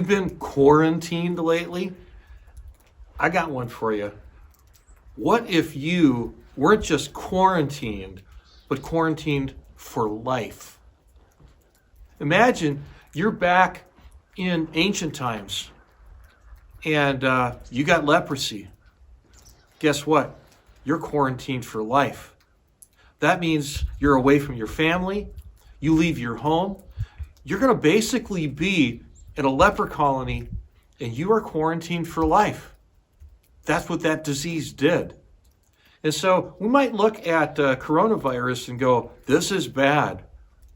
been quarantined lately? I got one for you. What if you weren't just quarantined, but quarantined for life? Imagine you're back in ancient times and you got leprosy. Guess what? You're quarantined for life. That means you're away from your family. You leave your home. You're going to basically be in a leper colony and you are quarantined for life. That's what that disease did. And so we might look at coronavirus and go, this is bad.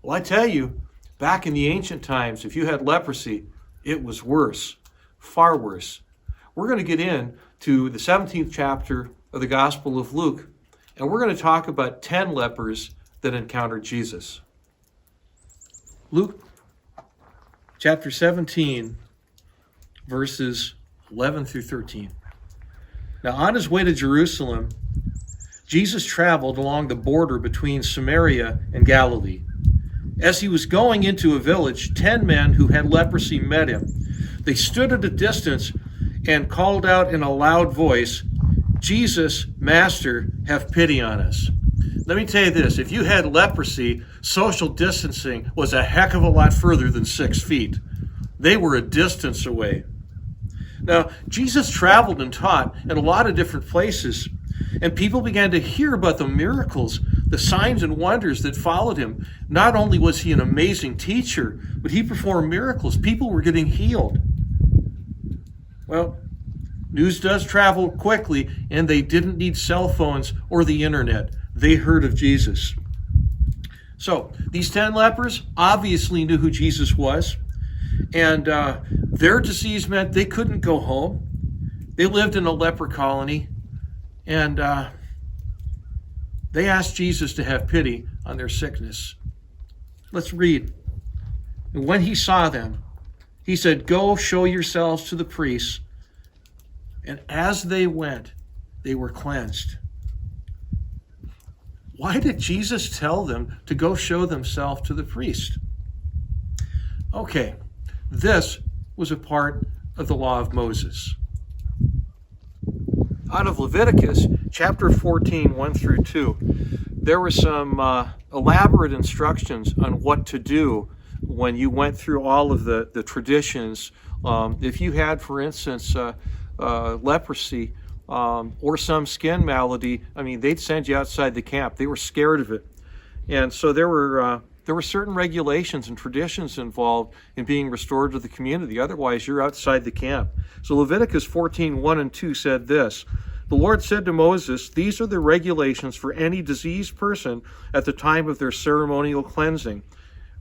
Well, I tell you, back in the ancient times, if you had leprosy, it was worse, far worse. We're going to get into the 17th chapter of the Gospel of Luke, and we're going to talk about 10 lepers that encountered Jesus. Luke chapter 17, verses 11 through 13. Now, on his way to Jerusalem, Jesus traveled along the border between Samaria and Galilee. As he was going into a village, 10 men who had leprosy met him. They stood at a distance and called out in a loud voice, "Jesus, Master, have pity on us." Let me tell you this, if you had leprosy, social distancing was a heck of a lot further than 6 feet. They were a distance away. Now, Jesus traveled and taught in a lot of different places, and people began to hear about the miracles, the signs and wonders that followed him. Not only was he an amazing teacher, but he performed miracles. People were getting healed. Well, news does travel quickly, and they didn't need cell phones or the internet. They heard of Jesus. So these 10 lepers obviously knew who Jesus was, and their disease meant they couldn't go home. They lived in a leper colony, and they asked Jesus to have pity on their sickness. Let's read. And when he saw them, he said, "Go show yourselves to the priests." And as they went, they were cleansed. Why did Jesus tell them to go show themselves to the priest? Okay, this was a part of the law of Moses. Out of Leviticus chapter 14, 1 through 2, there were some elaborate instructions on what to do when you went through all of the traditions. If you had, for instance, leprosy, or some skin malady, they'd send you outside the camp. They were scared of it. And so there were certain regulations and traditions involved in being restored to the community. Otherwise, you're outside the camp. So Leviticus 14, 1 and 2 said this: "The Lord said to Moses, these are the regulations for any diseased person at the time of their ceremonial cleansing,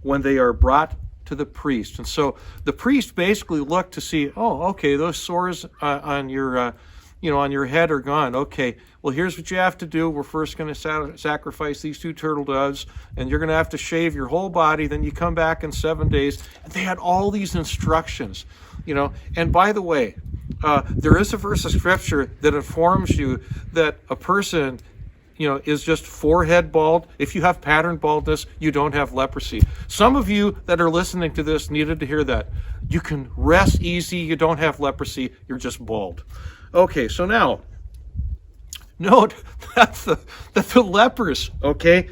when they are brought to the priest." And so the priest basically looked to see, oh, okay, those sores on your head are gone. Okay, well, here's what you have to do. We're first going to sacrifice these 2 turtle doves, and you're going to have to shave your whole body. Then you come back in 7 days. And they had all these instructions, And by the way, there is a verse of scripture that informs you that a person, is just forehead bald. If you have pattern baldness, you don't have leprosy. Some of you that are listening to this needed to hear that. You can rest easy. You don't have leprosy. You're just bald. Okay, so now, note that the lepers, okay,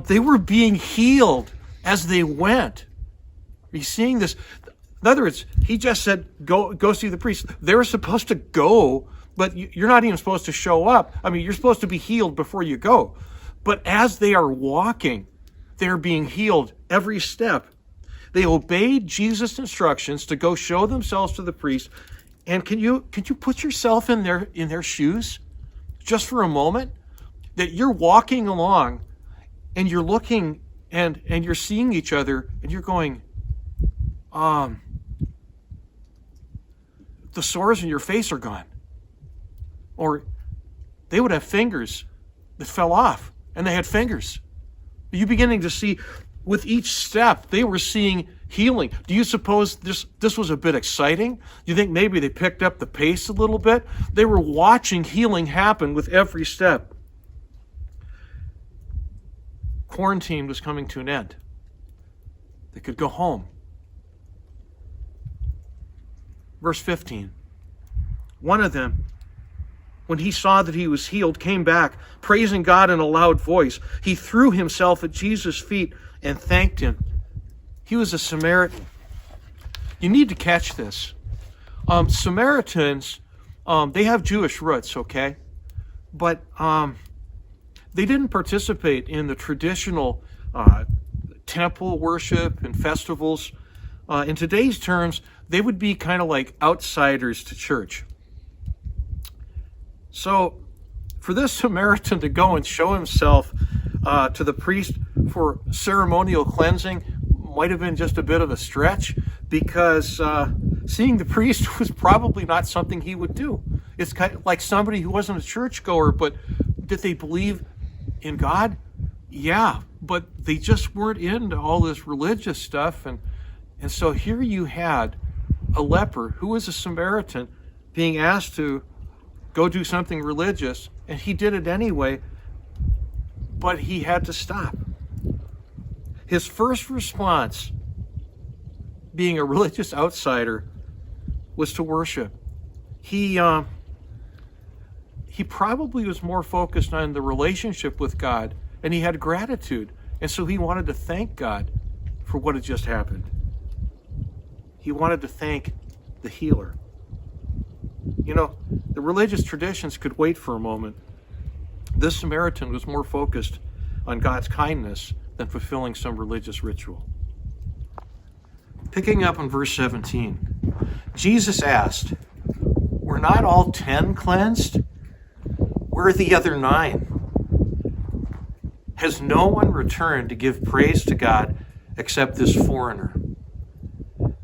they were being healed as they went. Are you seeing this? In other words, he just said, go see the priest. They were supposed to go, but you're not even supposed to show up. You're supposed to be healed before you go. But as they are walking, they're being healed every step. They obeyed Jesus' instructions to go show themselves to the priest. And can you put yourself in their shoes just for a moment? That you're walking along and you're looking and you're seeing each other and you're going, the sores in your face are gone. Or they would have fingers that fell off and they had fingers. Are you beginning to see with each step they were seeing healing? Do you suppose this was a bit exciting? Do you think maybe they picked up the pace a little bit? They were watching healing happen with every step. Quarantine was coming to an end. They could go home. Verse 15. One of them, when he saw that he was healed, came back, praising God in a loud voice. He threw himself at Jesus' feet and thanked him. He was a Samaritan. You need to catch this. Samaritans, they have Jewish roots, okay? But they didn't participate in the traditional temple worship and festivals. In today's terms, they would be kind of like outsiders to church. So for this Samaritan to go and show himself to the priest for ceremonial cleansing might have been just a bit of a stretch, because seeing the priest was probably not something he would do. It's kind of like somebody who wasn't a churchgoer, but did they believe in God? Yeah, but they just weren't into all this religious stuff. And so here you had a leper who was a Samaritan being asked to go do something religious, and he did it anyway, but he had to stop. His first response, being a religious outsider, was to worship. He probably was more focused on the relationship with God, and he had gratitude, and so he wanted to thank God for what had just happened. He wanted to thank the healer. You know, the religious traditions could wait for a moment. This Samaritan was more focused on God's kindness than fulfilling some religious ritual. Picking up on verse 17, Jesus asked, "Were not all 10 cleansed? Where are the other 9? Has no one returned to give praise to God except this foreigner?"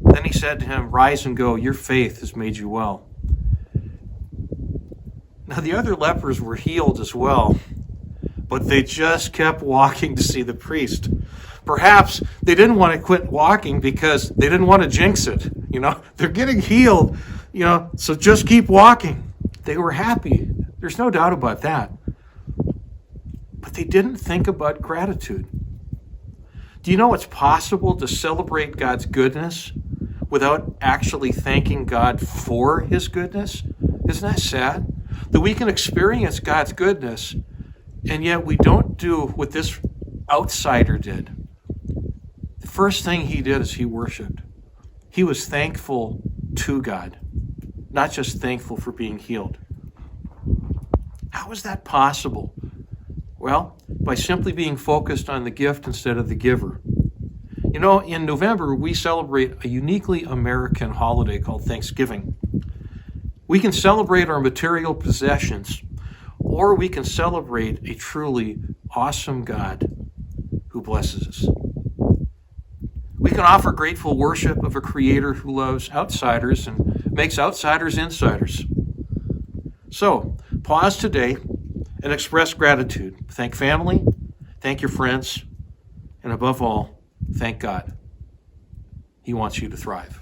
Then he said to him, "Rise and go, your faith has made you well." Now the other lepers were healed as well, but they just kept walking to see the priest. Perhaps they didn't want to quit walking because they didn't want to jinx it. They're getting healed, so just keep walking. They were happy. There's no doubt about that. But they didn't think about gratitude. Do you know it's possible to celebrate God's goodness without actually thanking God for his goodness? Isn't that sad? That we can experience God's goodness, and yet we don't do what this outsider did. The first thing he did is he worshiped. He was thankful to God, not just thankful for being healed. How is that possible? Well, by simply being focused on the gift instead of the giver. In November, we celebrate a uniquely American holiday called Thanksgiving. We can celebrate our material possessions, or we can celebrate a truly awesome God who blesses us. We can offer grateful worship of a Creator who loves outsiders and makes outsiders insiders. So, pause today and express gratitude. Thank family, thank your friends, and above all, thank God. He wants you to thrive.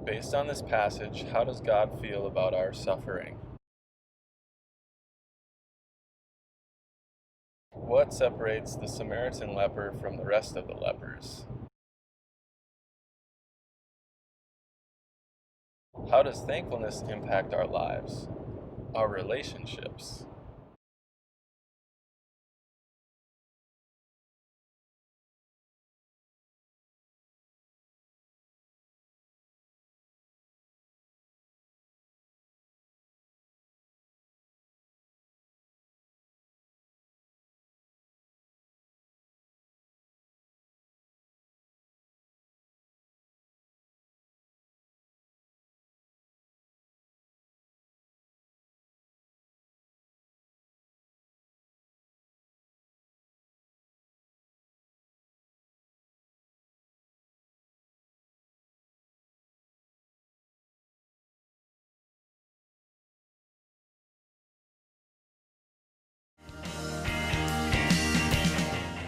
Based on this passage, how does God feel about our suffering? What separates the Samaritan leper from the rest of the lepers? How does thankfulness impact our lives, our relationships?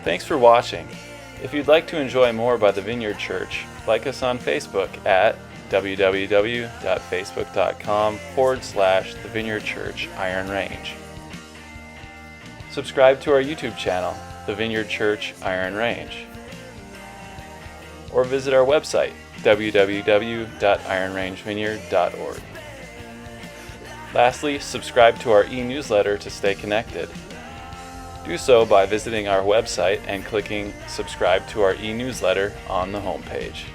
Thanks for watching. If you'd like to enjoy more by the Vineyard Church, like us on Facebook at www.facebook.com/The Vineyard Church Iron Range. Subscribe to our YouTube channel the Vineyard Church Iron Range. Or visit our website, www.ironrangevineyard.org. Lastly, subscribe to our e-newsletter to stay connected. Do so by visiting our website and clicking subscribe to our e-newsletter on the homepage.